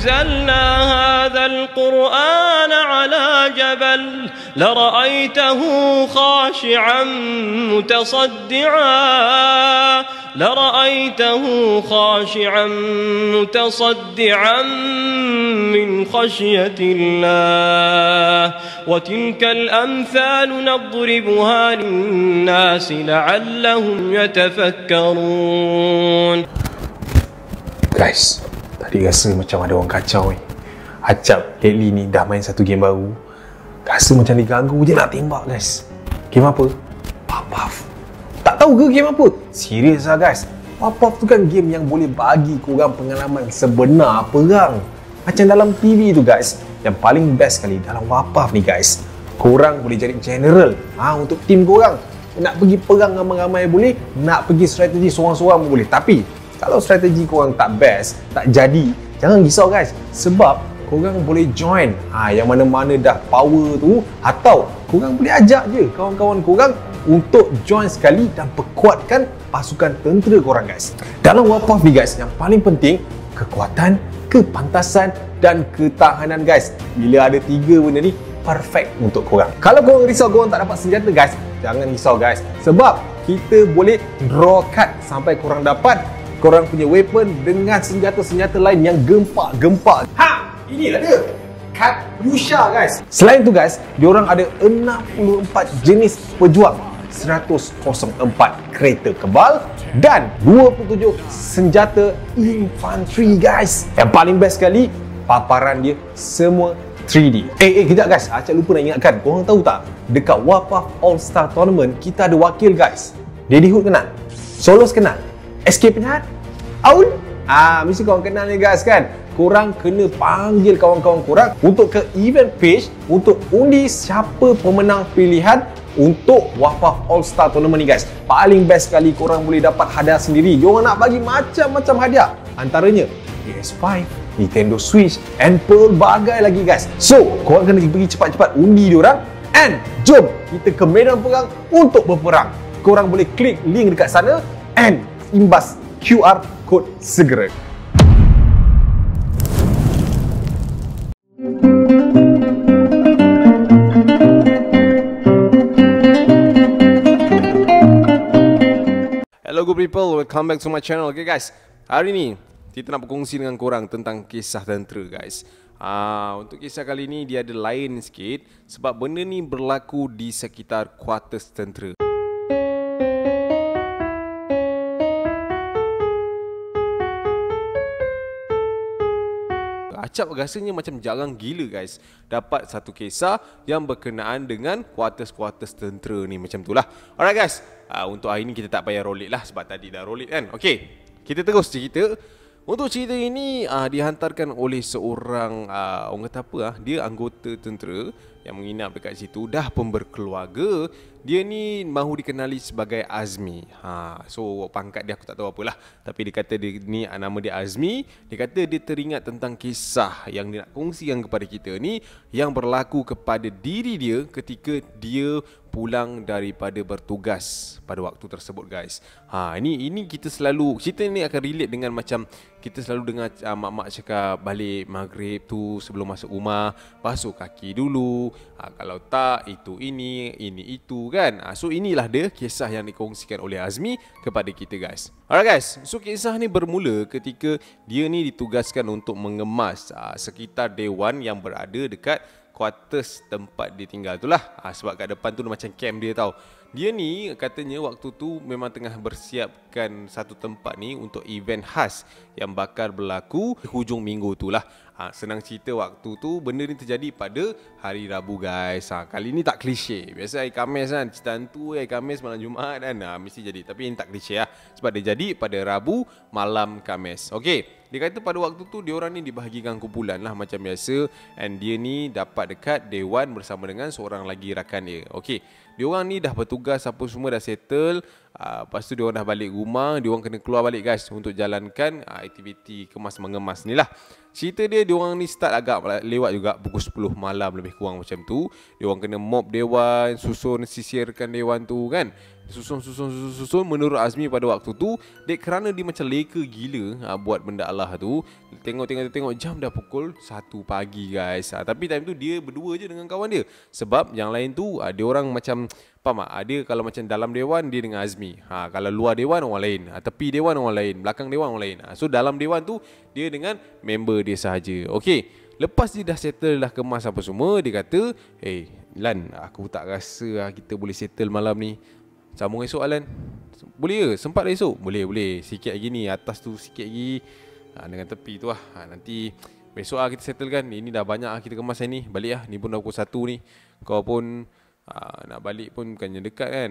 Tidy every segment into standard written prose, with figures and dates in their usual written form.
أنزلنا هذا القرآن على جبل لرأيته خاشعا متصدعا من خشية الله وتلك الأمثال نضربها للناس لعلهم يتفكرون. Guys, tadi rasa macam ada orang kacau ni. Acap lately ni dah main satu game baru. Rasa macam diganggu je nak tembak guys. Game apa? Puff. Tak tahu ke game apa? Serius lah guys. Puff tu kan game yang boleh bagi korang pengalaman sebenar perang. Macam dalam TV tu guys. Yang paling best sekali dalam Puff ni guys, korang boleh jadi general untuk tim korang. Nak pergi perang ramai-ramai boleh, nak pergi strategi seorang-seorang pun boleh. Tapi kalau strategi korang tak best, tak jadi, jangan risau guys. Sebab korang boleh join yang mana-mana dah power tu, atau korang boleh ajak je kawan-kawan korang untuk join sekali dan perkuatkan pasukan tentera korang guys. Dalam Warpath ni guys, yang paling penting kekuatan, kepantasan dan ketahanan guys. Bila ada 3 benda ni, perfect untuk korang. Kalau korang risau korang tak dapat senjata guys, jangan risau guys. Sebab kita boleh draw card sampai korang dapat korang punya weapon dengan senjata-senjata lain yang gempak-gempak. Inilah dia, kad Yusha guys. Selain tu guys, diorang ada 64 jenis pejuang, 104 kereta kebal dan 27 senjata infantry guys. Yang paling best sekali, paparan dia semua 3D. Kejap guys, Acap lupa nak ingatkan, korang tahu tak, dekat Warpath All Star Tournament kita ada wakil guys. Daddy Hood kenal, Solos kenal, SK Penjahat, Aul, mesti korang kenal ni guys kan. Korang kena panggil kawan-kawan korang untuk ke event page untuk undi siapa pemenang pilihan untuk Warpath All Star Tournament ni guys. Paling best sekali, korang boleh dapat hadiah sendiri. Diorang nak bagi macam-macam hadiah, antaranya PS5, Nintendo Switch and pelbagai lagi guys. So korang kena pergi cepat-cepat undi diorang, and jom kita ke medan perang untuk berperang. Korang boleh klik link dekat sana and imbas QR code segera. Hello good people, welcome back to my channel. Okay guys, hari ni kita nak berkongsi dengan korang tentang kisah tentera guys. Untuk kisah kali ni dia ada lain sikit sebab benda ni berlaku di sekitar kuartus tentera. Acap rasanya macam jarang gila guys dapat satu kisah yang berkenaan dengan kuartus-kuartus tentera ni macam tu lah. Alright guys, untuk hari ni kita tak payah roll it lah sebab tadi dah roll it kan. Okay, kita terus cerita. Untuk cerita ini dihantarkan oleh seorang orang kata apa dia anggota tentera yang menginap dekat situ, dah pun berkeluarga. Dia ni mahu dikenali sebagai Azmi. So pangkat dia aku tak tahu apalah, tapi dia kata dia ni nama dia Azmi. Dia kata dia teringat tentang kisah yang dia nak kongsikan kepada kita ni yang berlaku kepada diri dia ketika dia pulang daripada bertugas pada waktu tersebut guys. Ini kita selalu, cerita ni akan relate dengan macam kita selalu dengar mak-mak cakap balik maghrib tu sebelum masuk rumah basuh kaki dulu, kalau tak ini itu kan. So inilah dia kisah yang dikongsikan oleh Azmi kepada kita guys. Alright guys, so kisah ni bermula ketika dia ni ditugaskan untuk mengemas sekitar dewan yang berada dekat kuartus tempat dia tinggal tu lah. Sebab kat depan tu macam camp dia tau. Dia ni katanya waktu tu memang tengah bersiapkan satu tempat ni untuk event khas yang bakal berlaku hujung minggu tu lah. Senang cerita waktu tu benda ni terjadi pada hari Rabu guys. Kali ni tak klise. Biasa hari Khamis kan, cerita hantu hari Khamis malam Jumaat kan, mesti jadi. Tapi ini tak klise lah sebab dia jadi pada Rabu malam Khamis. Okay, dia kata pada waktu tu diorang ni dibahagikan kumpulan lah macam biasa, and dia ni dapat dekat dewan bersama dengan seorang lagi rakan dia. Okay, diorang ni dah bertugas apa semua dah settle. Lepas tu diorang dah balik rumah, diorang kena keluar balik guys untuk jalankan aktiviti kemas-mengemas ni lah. Cerita dia, diorang ni start agak lewat juga pukul 10 malam lebih kurang macam tu. Diorang kena mop dewan, susun sisirkan dewan tu kan. Susun. Menurut Azmi pada waktu tu, kerana dia macam leka gila buat benda Allah tu. Tengok jam dah pukul 1 pagi guys. Tapi time tu dia berdua je dengan kawan dia. Sebab yang lain tu dia orang macam, faham tak? Ada kalau macam dalam dewan dia dengan Azmi. Kalau luar dewan orang lain. Tepi dewan orang lain. Belakang dewan orang lain. So dalam dewan tu dia dengan member dia sahaja. Okay, lepas dia dah settle, dah kemas apa semua, dia kata, Lan, aku tak rasa kita boleh settle malam ni. Sambung esok Lan. Boleh ke? Sempat dah esok? Boleh. Sikit lagi ni, atas tu sikit lagi. Dengan tepi tu lah. Nanti besok kita settle kan. Ini dah banyak kita kemas hari ni. Balik lah. Ni pun dah pukul 1 ni. Kau pun nak balik pun bukannya dekat kan.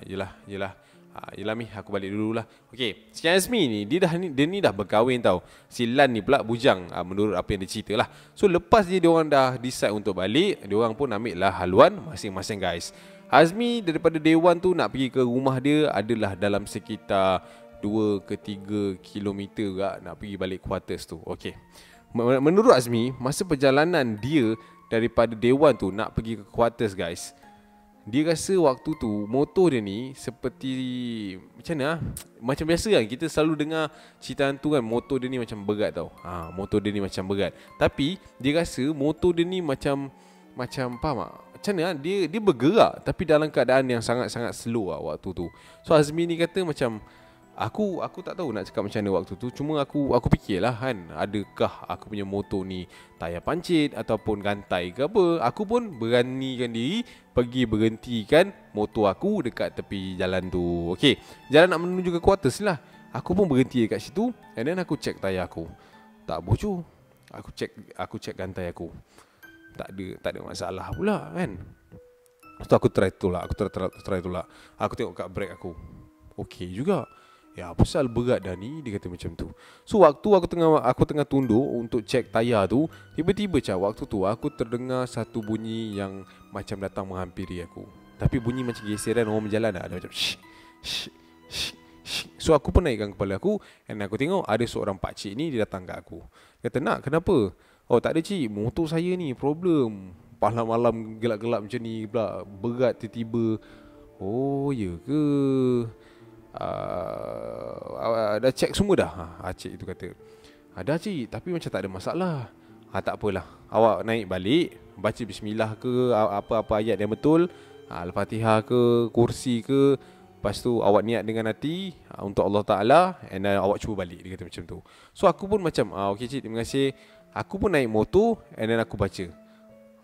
Yelah Mi, aku balik dulu lah. Okay, si Azmi ni dia ni dah berkahwin tau. Si Lan ni pula bujang, menurut apa yang dia cerita lah. So lepas dia orang dah decide untuk balik, dia orang pun ambil lah haluan masing-masing guys. Azmi daripada dewan tu nak pergi ke rumah dia adalah dalam sekitar 2 ke 3 kilometer juga nak pergi balik quarters tu. Okay, menurut Azmi, masa perjalanan dia daripada dewan tu nak pergi ke quarters guys, dia rasa waktu tu motor dia ni seperti macam mana macam biasa kan, kita selalu dengar cerita hantu kan, motor dia ni macam berat tau. Motor dia ni macam berat. Tapi dia rasa motor dia ni macam faham tak? Macam mana dia bergerak tapi dalam keadaan yang sangat-sangat slow waktu tu. So Azmi ni kata macam Aku tak tahu nak cakap macam mana waktu tu. Cuma aku fikirlah kan, adakah aku punya motor ni tayar pancit ataupun gantai ke apa. Aku pun beranikan diri pergi berhentikan motor aku dekat tepi jalan tu. Okay, jalan nak menuju ke quarters lah. Aku pun berhenti dekat situ. And then aku check tayar aku, tak bocor. Aku check gantai aku, tak ada masalah pula kan. So aku try tolak. Aku tengok kat brake aku, okey juga. Ya, pasal berat dah ni, dia kata macam tu. So waktu aku tengah tunduk untuk cek tayar tu, tiba-tiba waktu tu aku terdengar satu bunyi yang macam datang menghampiri aku. Tapi bunyi macam geseran orang berjalan dah. Ada macam shh. So aku pun naikkan kepala aku, dan aku tengok ada seorang pakcik ni, dia datang kat aku. Kata, "Nak, kenapa?" "Oh tak ada cik, motor saya ni problem. Malam-malam gelap-gelap macam ni pula, berat tiba-tiba." "Oh ya ke? Dah check semua dah?" Cik itu kata, "Ada cik, tapi macam tak ada masalah." "Tak apalah, awak naik balik, baca bismillah ke, apa-apa ayat yang betul, Al-Fatihah ke, kursi ke, lepas tu awak niat dengan hati untuk Allah Ta'ala, and then awak cuba balik." Dia kata macam tu. So aku pun macam, "Okey cik, terima kasih." Aku pun naik motor, and then aku baca.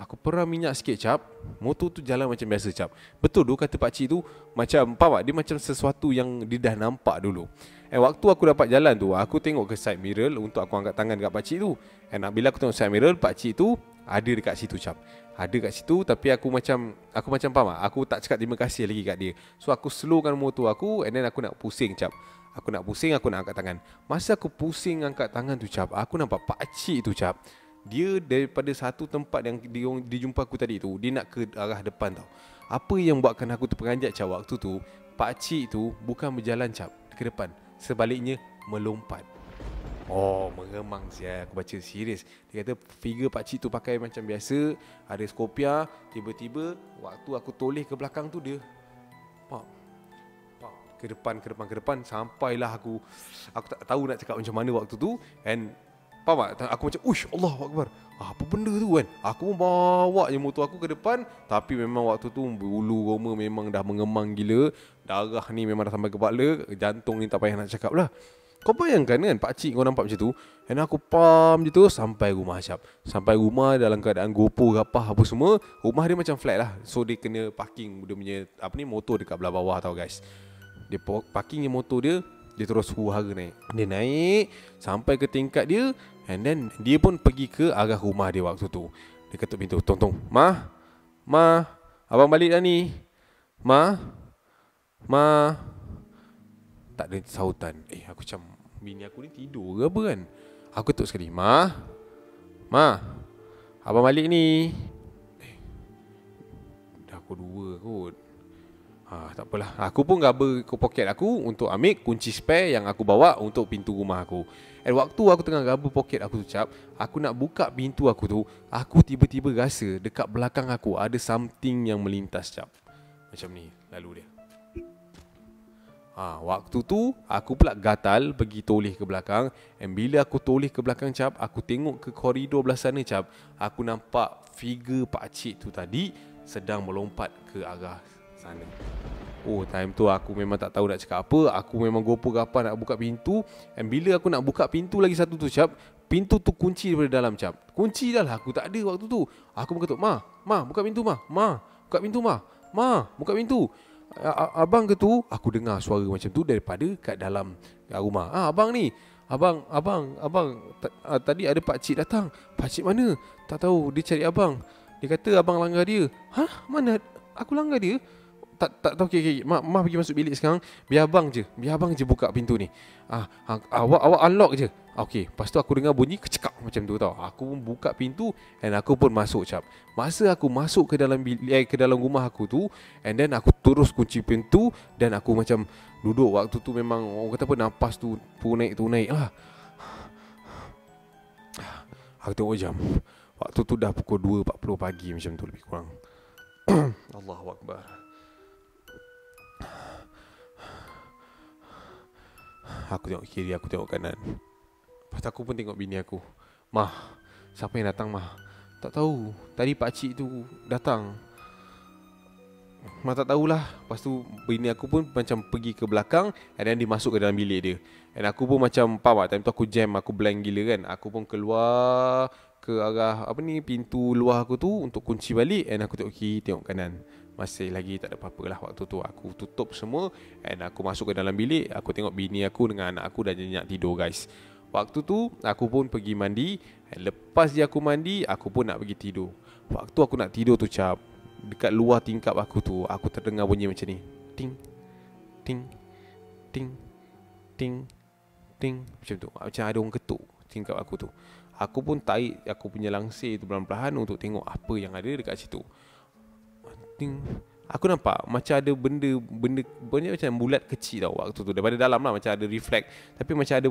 Aku peram minyak sikit cap, motor tu jalan macam biasa cap. Betul tu kata pakcik tu, macam faham tak? Dia macam sesuatu yang dia dah nampak dulu. Waktu aku dapat jalan tu, aku tengok ke side mirror untuk aku angkat tangan dekat pakcik tu. Bila aku tengok side mirror, pakcik tu ada dekat situ cap. Ada kat situ, tapi aku macam faham tak? Aku tak cakap terima kasih lagi kat dia. So aku slowkan motor aku, and then aku nak pusing cap. Aku nak angkat tangan. Masa aku pusing angkat tangan tu cap, aku nampak pakcik tu cap, dia daripada satu tempat yang dia jumpa aku tadi tu, dia nak ke arah depan tau. Apa yang buatkan aku terperanjat cap waktu tu, pakcik tu bukan berjalan cap ke depan, sebaliknya melompat. Oh, mengemang sial. Aku baca serius. Dia kata figure pakcik tu pakai macam biasa, ada skopia. Tiba-tiba waktu aku toleh ke belakang tu, dia ke depan. Sampailah aku tak tahu nak cakap macam mana waktu tu. And faham tak? Aku macam, uish, Allahu Akbar. Apa benda tu kan? Aku pun bawa je motor aku ke depan. Tapi memang waktu tu bulu roma memang dah mengemang gila. Darah ni memang dah sampai kepala. Jantung ni tak payah nak cakap lah. Kau bayangkan kan, pakcik kau nampak macam tu, dan aku pam je tu sampai rumah cap. Sampai rumah dalam keadaan GoPro rapah apa semua. Rumah dia macam flat lah. So dia kena parking dia punya motor dekat belah bawah tau guys. Dia parking motor dia, dia terus huru-hara naik. Dia naik sampai ke tingkat dia, and then dia pun pergi ke arah rumah dia waktu tu. Dia ketuk pintu, "Tong, Ma, abang balik dah ni. Ma." Tak ada sautan. Aku macam, bini aku ni tidur ke apa kan? Aku ketuk sekali, Ma, abang balik ni." Dah pukul 2 kot. Tak apalah. Aku pun gaba ke poket aku untuk ambil kunci spare yang aku bawa untuk pintu rumah aku. Waktu aku tengah gaba poket aku tu cap, aku nak buka pintu aku tu, aku tiba-tiba rasa dekat belakang aku ada something yang melintas cap. Macam ni lalu dia. Waktu tu aku pula gatal pergi toleh ke belakang. And bila aku toleh ke belakang cap, aku tengok ke koridor belah sana cap, aku nampak figure pakcik tu tadi sedang melompat ke arah sana. Time tu aku memang tak tahu nak cakap apa. Aku memang gopo-gapa nak buka pintu. And bila aku nak buka pintu lagi satu tu cap, pintu tu kunci daripada dalam cap. Kunci dah lah, aku tak ada waktu tu. Aku pun ketuk, Ma, buka pintu Ma, buka pintu Ma, buka pintu. Abang ke tu? Aku dengar suara macam tu daripada kat dalam rumah. Abang ni. Abang tadi ada pakcik datang. Pakcik mana? Tak tahu, dia cari abang. Dia kata abang langgar dia. Mana aku langgar dia? Tak tahu. Okay. Ma pergi masuk bilik sekarang. Biar abang je buka pintu ni. Awak unlock je. Okay, lepas tu aku dengar bunyi kecekak macam tu tau. Aku pun buka pintu and aku pun masuk cap. Masa aku masuk ke dalam bilik, ke dalam rumah aku tu, and then aku terus kunci pintu dan aku macam duduk. Waktu tu memang orang kata apa, nafas tu naik lah. Aku tengok jam. Waktu tu dah pukul 2.40 pagi macam tu lebih kurang. Allahu Akbar. Aku tengok kiri, aku tengok kanan. Lepas aku pun tengok bini aku. Mah, siapa yang datang Mah? Tak tahu. Tadi pakcik tu datang. Mah tak tahulah. Lepas tu bini aku pun macam pergi ke belakang and then dia masuk ke dalam bilik dia. And aku pun macam, faham tak? Time tu aku jam, aku blank gila kan. Aku pun keluar ke arah pintu luar aku tu untuk kunci balik. And aku tengok kiri, tengok kanan. Masih lagi tak ada apa-apa lah waktu tu. Aku tutup semua and aku masuk ke dalam bilik. Aku tengok bini aku dengan anak aku dah nyenyak tidur guys. Waktu tu aku pun pergi mandi. Lepas je aku mandi, aku pun nak pergi tidur. Waktu aku nak tidur tu cap, dekat luar tingkap aku tu, aku terdengar bunyi macam ni. Ting, ting, ting, ting, ting. Macam tu, macam ada orang ketuk tingkap aku tu. Aku pun tarik aku punya langsir tu perlahan-lahan untuk tengok apa yang ada dekat situ. Ting. Aku nampak macam ada benda macam bulat kecil tau waktu tu. Daripada dalam lah macam ada reflect. Tapi macam ada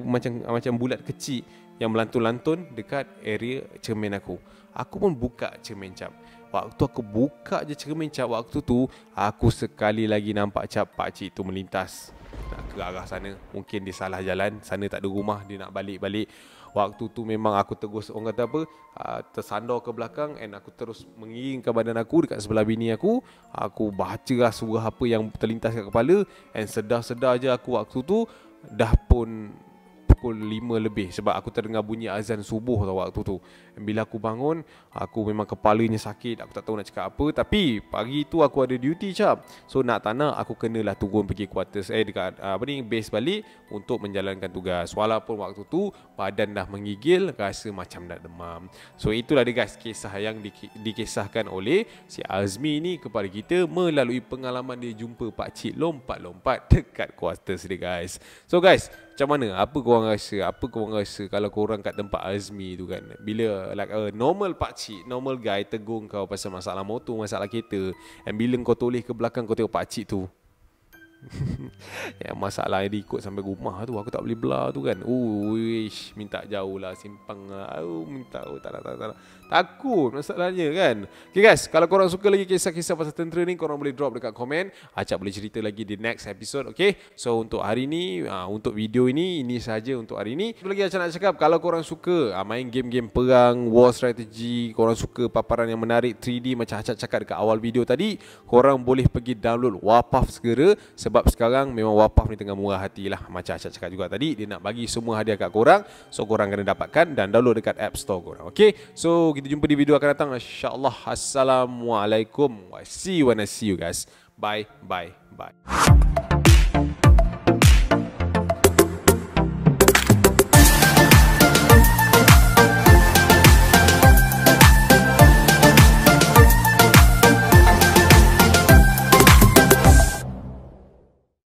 macam bulat kecil yang melantun-lantun dekat area cermin aku. Aku pun buka cermin cap. Waktu aku buka je cermin cap waktu tu, aku sekali lagi nampak cap pakcik tu melintas nak ke arah sana. Mungkin dia salah jalan, sana tak ada rumah, dia nak balik-balik. Waktu tu memang aku terus, orang kata apa, tersandar ke belakang and aku terus mengiringkan badan aku dekat sebelah bini aku. Aku baca lah surah apa yang terlintas kat kepala. And sedar-sedar je aku waktu tu dah pun pukul 5 lebih sebab aku terdengar bunyi azan subuh tau waktu tu. Bila aku bangun, aku memang kepalanya sakit, aku tak tahu nak cakap apa. Tapi pagi tu aku ada duty cap. So nak tak nak aku kenalah turun pergi quarters dekat base balik untuk menjalankan tugas. Walaupun waktu tu badan dah menggigil, rasa macam nak demam. So itulah dia guys, kisah yang dikisahkan oleh si Azmi ni kepada kita melalui pengalaman dia jumpa pakcik lompat-lompat dekat quarters dia guys. So guys, macam mana? Apa korang rasa kalau korang kat tempat Azmi tu kan? Bila like a normal pakcik, normal guy tegur kau pasal masalah motor, masalah kereta, and bila kau toleh ke belakang kau tengok pakcik tu ya, masalah dia ikut sampai rumah tu, aku tak boleh belah tu kan. Uish, minta jauh lah, simpang lah. Minta, tak nak. Takut masalahnya kan. Okay guys, kalau korang suka lagi kisah-kisah pasal tentera ni, korang boleh drop dekat komen. Acap boleh cerita lagi di next episode. Okay, so untuk hari ni, untuk video ini saja untuk hari ni. Satu lagi Acap nak cakap, kalau korang suka main game-game perang, war strategy, korang suka paparan yang menarik 3D macam Acap cakap dekat awal video tadi, korang boleh pergi download Warpath segera. Sebab sekarang memang Warpath ni tengah murah hati lah. Macam Acap cakap juga tadi, dia nak bagi semua hadiah kat korang. So korang kena dapatkan dan download dekat App Store korang. Okay, so kita jumpa di video akan datang insyaAllah. Assalamualaikum. See you when I see you guys. Bye.